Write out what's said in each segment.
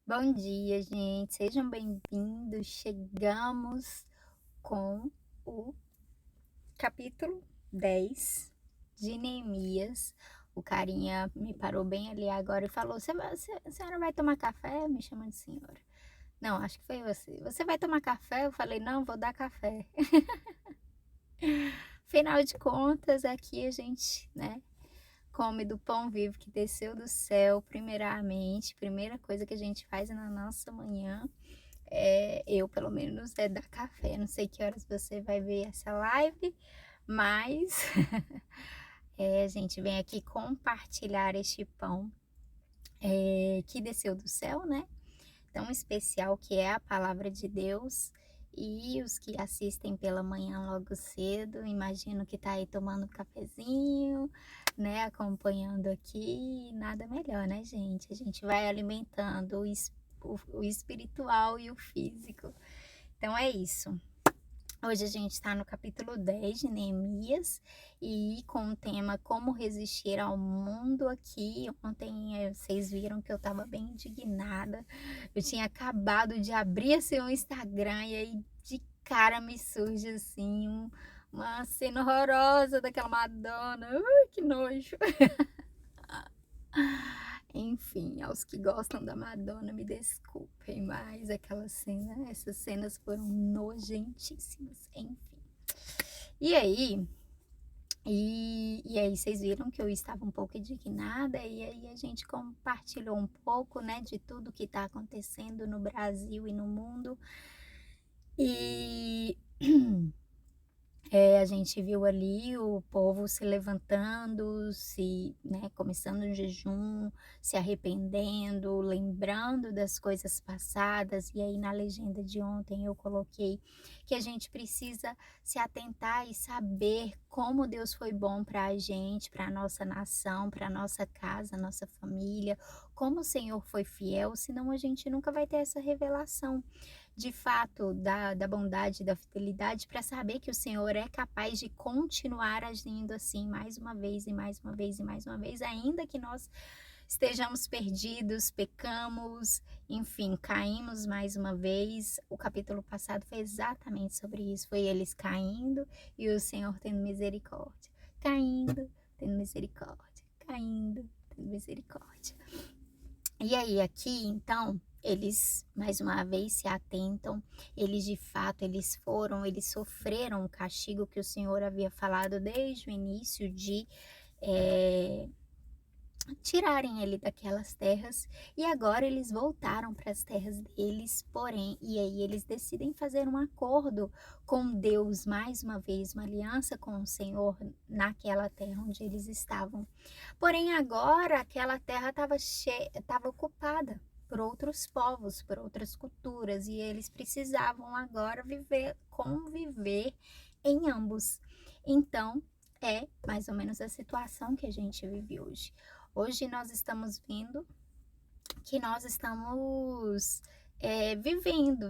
Bom dia, gente. Sejam bem-vindos. Chegamos com o capítulo 10 de Neemias. O carinha me parou bem ali agora e falou: A senhora vai tomar café?" Me chamando de senhora. Não, acho que foi você. "Você vai tomar café?" Eu falei: "Não, vou dar café." Afinal de contas, aqui a gente, né, come do pão vivo que desceu do céu, primeiramente. Primeira coisa que a gente faz na nossa manhã. Eu pelo menos é dar café, não sei que horas você vai ver essa live, mas a gente vem aqui compartilhar este pão, que desceu do céu, né, tão especial que é a palavra de Deus. E os que assistem pela manhã logo cedo, imagino que tá aí tomando um cafezinho, né, acompanhando aqui, nada melhor, né, gente? A gente vai alimentando o espiritual e o físico. Então é isso. Hoje a gente está no capítulo 10 de Neemias e com o tema Como Resistir ao Mundo aqui. Ontem vocês viram que eu estava bem indignada. Eu tinha acabado de abrir assim, o Instagram e aí de cara me surge assim uma cena horrorosa daquela Madonna. Ui, que nojo! Enfim, aos que gostam da Madonna, me desculpem, mas aquela cena, essas cenas foram nojentíssimas, enfim. E aí, e aí vocês viram que eu estava um pouco indignada, e aí a gente compartilhou um pouco, né, de tudo que está acontecendo no Brasil e no mundo. E a gente viu ali o povo se levantando, né, começando um jejum, se arrependendo, lembrando das coisas passadas. E aí na legenda de ontem eu coloquei que a gente precisa se atentar e saber como Deus foi bom para a gente, para a nossa nação, para a nossa casa, nossa família, como o Senhor foi fiel, senão a gente nunca vai ter essa revelação de fato da bondade, da fidelidade, para saber que o Senhor é capaz de continuar agindo assim mais uma vez e mais uma vez e mais uma vez, ainda que nós estejamos perdidos, pecamos, enfim, caímos mais uma vez. O capítulo passado foi exatamente sobre isso, foi eles caindo e o Senhor tendo misericórdia, caindo, tendo misericórdia, caindo, tendo misericórdia. E aí aqui, então, eles mais uma vez se atentam, eles de fato, eles sofreram o castigo que o Senhor havia falado desde o início de eh, tirarem ele daquelas terras, e agora eles voltaram para as terras deles, porém, e aí eles decidem fazer um acordo com Deus mais uma vez, uma aliança com o Senhor naquela terra onde eles estavam. Porém, agora aquela terra estava ocupada por outros povos, por outras culturas, e eles precisavam agora conviver em ambos. Então, é mais ou menos a situação que a gente vive hoje. Hoje nós estamos vendo que nós estamos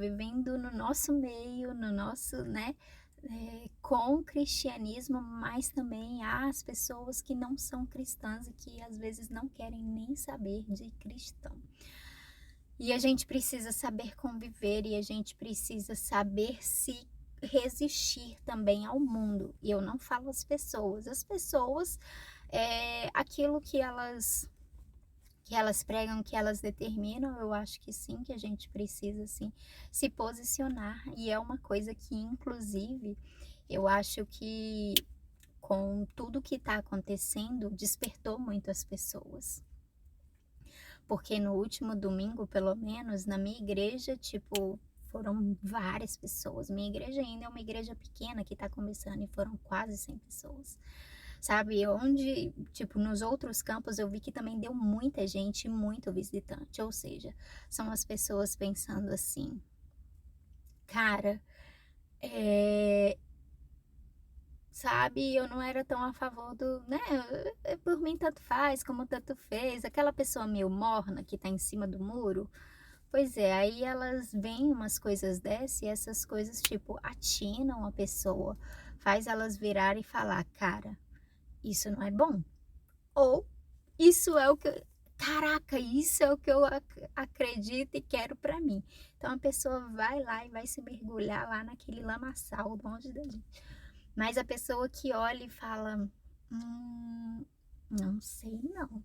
vivendo no nosso meio, no nosso, né, com o cristianismo, mas também há as pessoas que não são cristãs e que às vezes não querem nem saber de cristão. E a gente precisa saber conviver e a gente precisa saber se resistir também ao mundo. E eu não falo as pessoas, aquilo que elas pregam, que elas determinam, eu acho que sim, que a gente precisa sim se posicionar. E é uma coisa que, inclusive, eu acho que com tudo que está acontecendo, despertou muito as pessoas. Porque no último domingo, pelo menos, na minha igreja, tipo, foram várias pessoas. Minha igreja ainda é uma igreja pequena que está começando e foram quase 100 pessoas. Sabe, onde, tipo, nos outros campos eu vi que também deu muita gente, muito visitante. Ou seja, são as pessoas pensando assim, cara, sabe, eu não era tão a favor do, né? Por mim tanto faz, como tanto fez. Aquela pessoa meio morna que tá em cima do muro. Pois é, aí elas veem umas coisas dessas e essas coisas, tipo, atinam a pessoa, faz elas virar e falar, cara, isso não é bom. Ou isso é o que. caraca, isso é o que eu acredito e quero para mim. Então a pessoa vai lá e vai se mergulhar lá naquele lamaçal longe da gente. Mas a pessoa que olha e fala: "Hum, não sei não".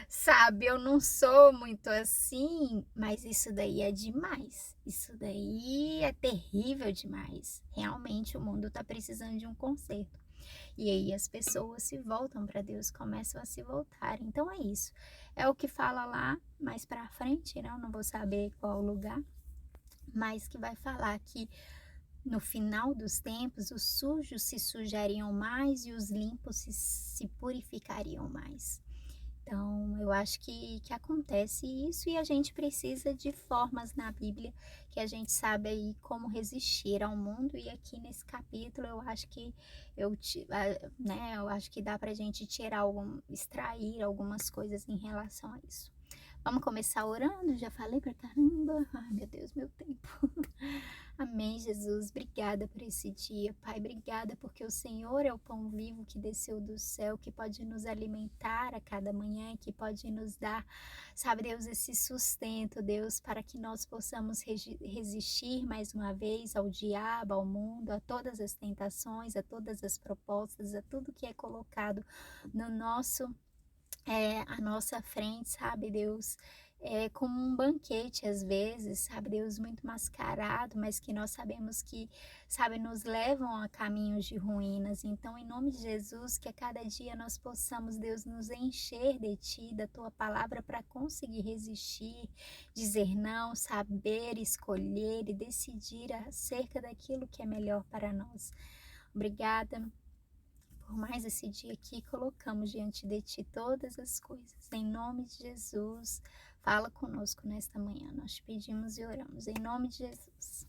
Sabe, eu não sou muito assim, mas isso daí é demais. Isso daí é terrível demais. Realmente o mundo tá precisando de um conserto. E aí as pessoas se voltam para Deus, começam a se voltar. Então é isso. É o que fala lá mais para frente, né? Eu não vou saber qual lugar, mas que vai falar que no final dos tempos, os sujos se sujariam mais e os limpos se purificariam mais. Então, eu acho que acontece isso e a gente precisa de formas na Bíblia que a gente sabe aí como resistir ao mundo. E aqui nesse capítulo eu acho que né, eu acho que dá pra gente extrair algumas coisas em relação a isso. Vamos começar orando? Já falei pra caramba. Ai, meu Deus, meu tempo. Amém, Jesus. Obrigada por esse dia, Pai. Obrigada porque o Senhor é o pão vivo que desceu do céu, que pode nos alimentar a cada manhã, que pode nos dar, sabe, Deus, esse sustento, Deus, para que nós possamos resistir mais uma vez ao diabo, ao mundo, a todas as tentações, a todas as propostas, a tudo que é colocado no nosso à nossa frente, sabe, Deus, é como um banquete às vezes, sabe, Deus, muito mascarado, mas que nós sabemos que, sabe, nos levam a caminhos de ruínas. Então, em nome de Jesus, que a cada dia nós possamos, Deus, nos encher de Ti, da Tua palavra, para conseguir resistir, dizer não, saber escolher e decidir acerca daquilo que é melhor para nós. Obrigada por mais esse dia aqui, colocamos diante de Ti todas as coisas. Em nome de Jesus, fala conosco nesta manhã. Nós te pedimos e oramos. Em nome de Jesus.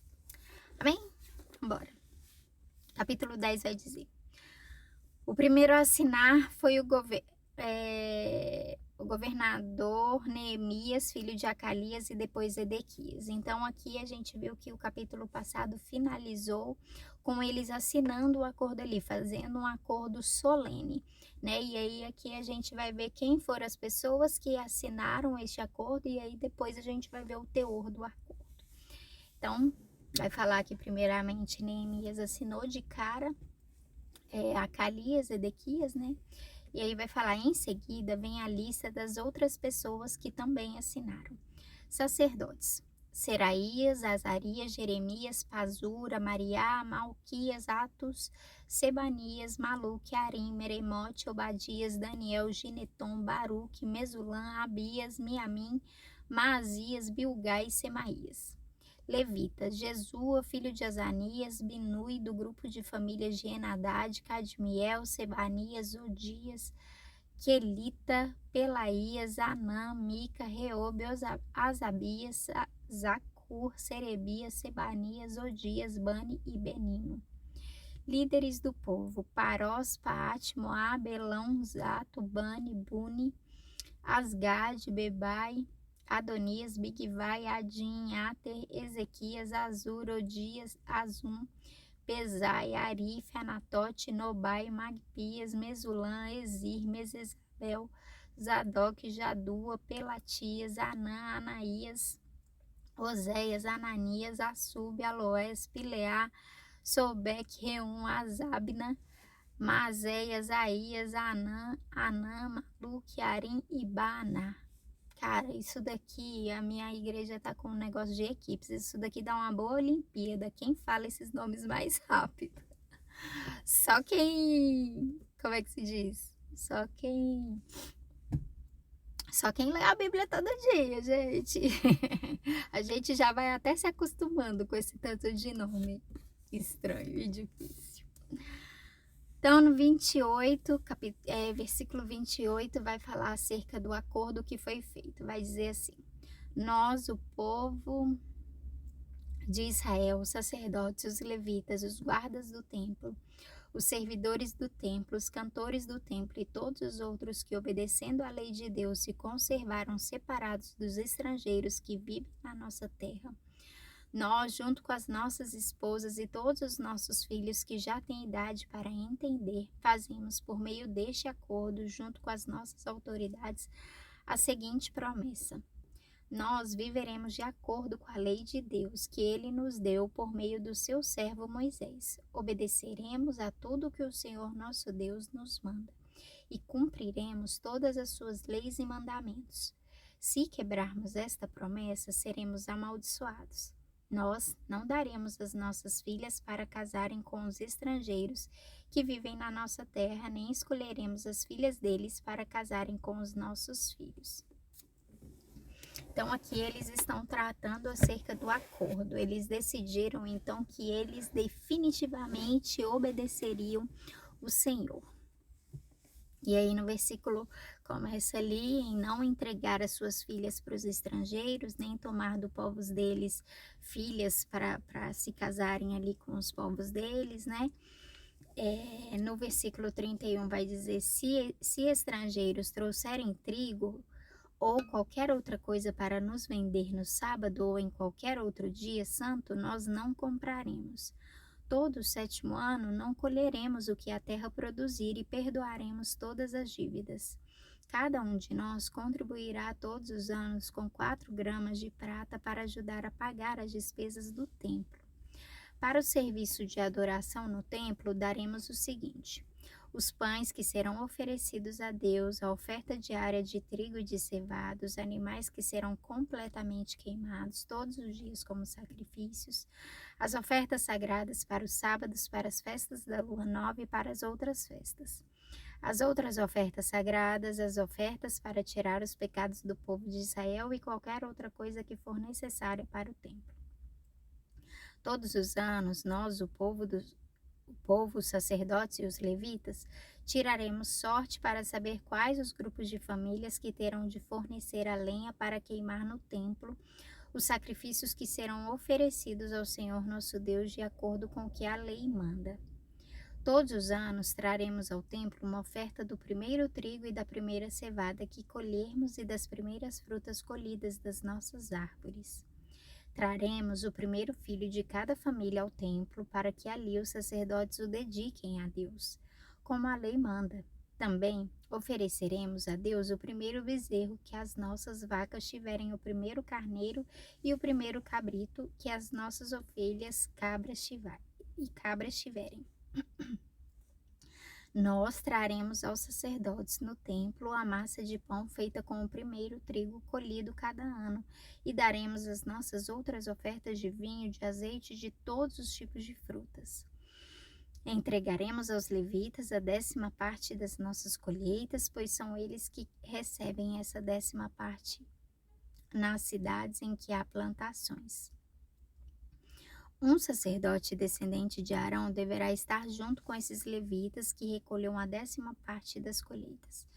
Amém? Bora. Capítulo 10 vai dizer: o primeiro a assinar foi o governador Neemias, filho de Acalias, e depois Edequias. Então aqui a gente viu que o capítulo passado finalizou com eles assinando o acordo ali, fazendo um acordo solene, né? E aí aqui a gente vai ver quem foram as pessoas que assinaram este acordo e aí depois a gente vai ver o teor do acordo. Então, vai falar que primeiramente Neemias assinou de cara, Acalias, Edequias, né? E aí vai falar, em seguida vem a lista das outras pessoas que também assinaram. Sacerdotes: Seraías, Azarias, Jeremias, Pazura, Mariá, Malquias, Atos, Sebanias, Maluque, Arim, Meremote, Obadias, Daniel, Gineton, Baruque, Mesulã, Abias, Miamim, Maazias, Bilgai e Semaías. Levitas: Jesua, filho de Azanias, Binui, do grupo de famílias de Enadad, Cadmiel, Sebanias, Odias, Quelita, Pelaías, Anã, Mica, Reobe, Asabias, Zacur, Serebias, Sebanias, Odias, Bani e Benino. Líderes do povo: Parós, Paate, Moab, Elão, Zato, Bani, Buni, Asgad, Bebai, Adonias, Bigvai, Adim, Ater, Ezequias, Azur, Odias, Azum, Pesai, Arif, Anatote, Nobai, Magpias, Mesulã, Ezir, Mesesabel, Zadok, Jadua, Pelatias, Anã, Anaías, Oséias, Ananias, Assub, Aloés, Pileá, Sobec, Reum, Azabna, Mazéias, Aías, Anã, Maluque, Arim e Bana. Cara, isso daqui, a minha igreja tá com um negócio de equipes. Isso daqui dá uma boa Olimpíada. Quem fala esses nomes mais rápido? Só quem. Como é que se diz? Só quem lê a Bíblia todo dia, gente. A gente já vai até se acostumando com esse tanto de nome estranho e difícil. Então, no 28, versículo 28, vai falar acerca do acordo que foi feito. Vai dizer assim: nós, o povo de Israel, os sacerdotes, os levitas, os guardas do templo, os servidores do templo, os cantores do templo e todos os outros que, obedecendo à lei de Deus, se conservaram separados dos estrangeiros que vivem na nossa terra. Nós, junto com as nossas esposas e todos os nossos filhos que já têm idade para entender, fazemos por meio deste acordo, junto com as nossas autoridades, a seguinte promessa: nós viveremos de acordo com a lei de Deus que ele nos deu por meio do seu servo Moisés. Obedeceremos a tudo que o Senhor nosso Deus nos manda e cumpriremos todas as suas leis e mandamentos. Se quebrarmos esta promessa, seremos amaldiçoados. Nós não daremos as nossas filhas para casarem com os estrangeiros que vivem na nossa terra, nem escolheremos as filhas deles para casarem com os nossos filhos. Então, aqui eles estão tratando acerca do acordo. Eles decidiram, então, que eles definitivamente obedeceriam o Senhor. E aí no versículo começa ali em não entregar as suas filhas para os estrangeiros, nem tomar do povos deles filhas para se casarem ali com os povos deles, né? No versículo 31 vai dizer, se estrangeiros trouxerem trigo ou qualquer outra coisa para nos vender no sábado ou em qualquer outro dia santo, nós não compraremos. Todo o 7º ano não colheremos o que a terra produzir e perdoaremos todas as dívidas. Cada um de nós contribuirá todos os anos com 4 gramas de prata para ajudar a pagar as despesas do templo. Para o serviço de adoração no templo, daremos o seguinte: os pães que serão oferecidos a Deus, a oferta diária de trigo e de cevada, os animais que serão completamente queimados todos os dias como sacrifícios, as ofertas sagradas para os sábados, para as festas da lua nova e para as outras festas. As outras ofertas sagradas, as ofertas para tirar os pecados do povo de Israel e qualquer outra coisa que for necessária para o templo. Todos os anos, nós, o povo, os sacerdotes e os levitas, tiraremos sorte para saber quais os grupos de famílias que terão de fornecer a lenha para queimar no templo, os sacrifícios que serão oferecidos ao Senhor nosso Deus de acordo com o que a lei manda. Todos os anos traremos ao templo uma oferta do primeiro trigo e da primeira cevada que colhermos e das primeiras frutas colhidas das nossas árvores. Traremos o primeiro filho de cada família ao templo para que ali os sacerdotes o dediquem a Deus, como a lei manda. Também ofereceremos a Deus o primeiro bezerro que as nossas vacas tiverem, o primeiro carneiro e o primeiro cabrito que as nossas ovelhas cabras tiverem. Nós traremos aos sacerdotes no templo a massa de pão feita com o primeiro trigo colhido cada ano, e daremos as nossas outras ofertas de vinho, de azeite e de todos os tipos de frutas. Entregaremos aos levitas a 10ª parte das nossas colheitas, pois são eles que recebem essa 10ª parte nas cidades em que há plantações. Um sacerdote descendente de Arão deverá estar junto com esses levitas que recolham a 10ª parte das colheitas.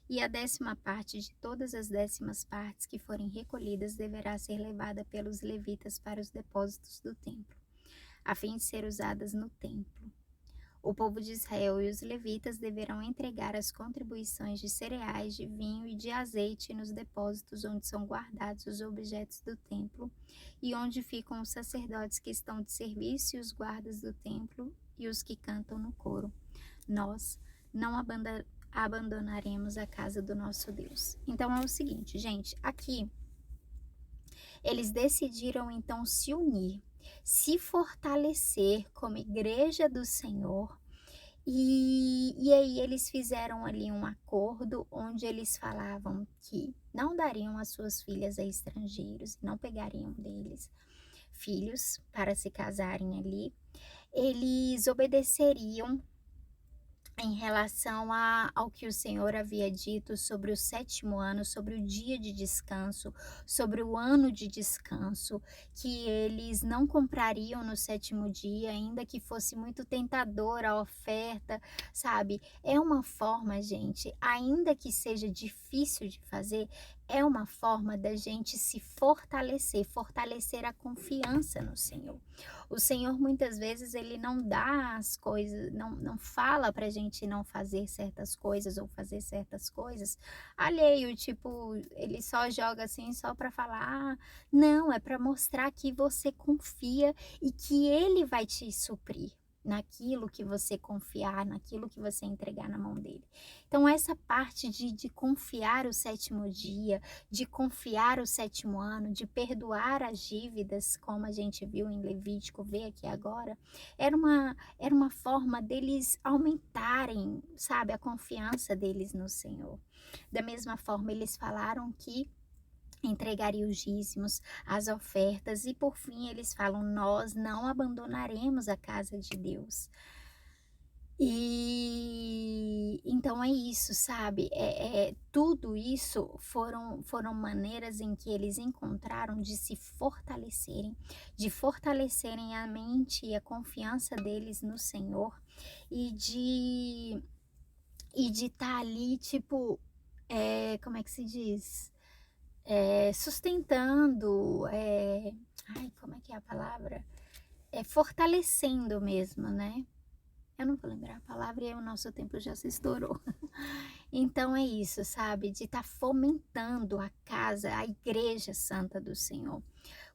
E a 10ª parte de todas as 10º partes que forem recolhidas deverá ser levada pelos levitas para os depósitos do templo, a fim de ser usadas no templo. O povo de Israel e os levitas deverão entregar as contribuições de cereais, de vinho e de azeite nos depósitos onde são guardados os objetos do templo e onde ficam os sacerdotes que estão de serviço e os guardas do templo e os que cantam no coro. Nós não abandonaremos a casa do nosso Deus. Então é o seguinte, gente, aqui eles decidiram então se unir, se fortalecer como igreja do Senhor, e aí eles fizeram ali um acordo onde eles falavam que não dariam as suas filhas a estrangeiros, não pegariam deles filhos para se casarem ali, eles obedeceriam em relação ao que o Senhor havia dito sobre o 7º ano, sobre o dia de descanso, sobre o ano de descanso, que eles não comprariam no 7º dia, ainda que fosse muito tentadora a oferta, sabe? É uma forma, gente, ainda que seja difícil de fazer, é uma forma da gente se fortalecer a confiança no Senhor. O Senhor muitas vezes ele não dá as coisas, não fala pra gente não fazer certas coisas ou fazer certas coisas alheio, tipo, ele só joga assim só pra falar, não, é pra mostrar que você confia e que ele vai te suprir, naquilo que você confiar, naquilo que você entregar na mão dele. Então essa parte de confiar o sétimo dia, de confiar o sétimo ano, de perdoar as dívidas, como a gente viu em Levítico, vê aqui agora, era uma forma deles aumentarem, sabe, a confiança deles no Senhor. Da mesma forma, eles falaram que entregaria os dízimos, as ofertas e por fim eles falam: "Nós não abandonaremos a casa de Deus". E então é isso, sabe, tudo isso foram maneiras em que eles encontraram de se fortalecerem, de fortalecerem a mente e a confiança deles no Senhor e de estar ali, tipo, como é que se diz? Sustentando, ai, como é que é a palavra? Fortalecendo mesmo, né. Eu não vou lembrar a palavra e aí o nosso tempo já se estourou. Então é isso, sabe, de estar fomentando a casa, a igreja santa do Senhor.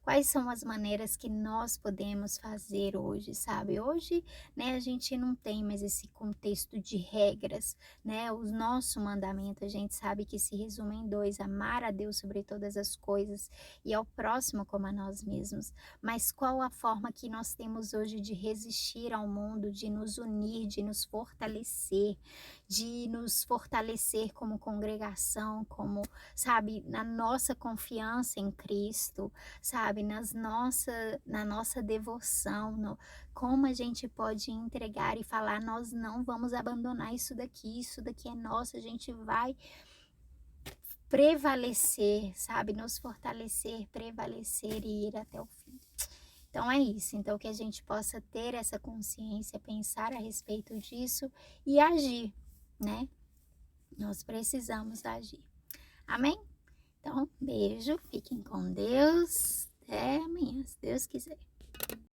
Quais são as maneiras que nós podemos fazer hoje, sabe? Hoje, né, a gente não tem mais esse contexto de regras, né? O nosso mandamento, a gente sabe que se resume em dois: amar a Deus sobre todas as coisas e ao próximo como a nós mesmos. Mas qual a forma que nós temos hoje de resistir ao mundo, de nos unir, de nos fortalecer como congregação, como, sabe, na nossa confiança em Cristo, sabe, na nossa devoção, como a gente pode entregar e falar: nós não vamos abandonar isso daqui é nosso, a gente vai prevalecer, sabe, nos fortalecer, prevalecer e ir até o fim. Então é isso, então que a gente possa ter essa consciência, pensar a respeito disso e agir, né? Nós precisamos agir. Amém? Então, beijo, fiquem com Deus. Até amanhã, se Deus quiser.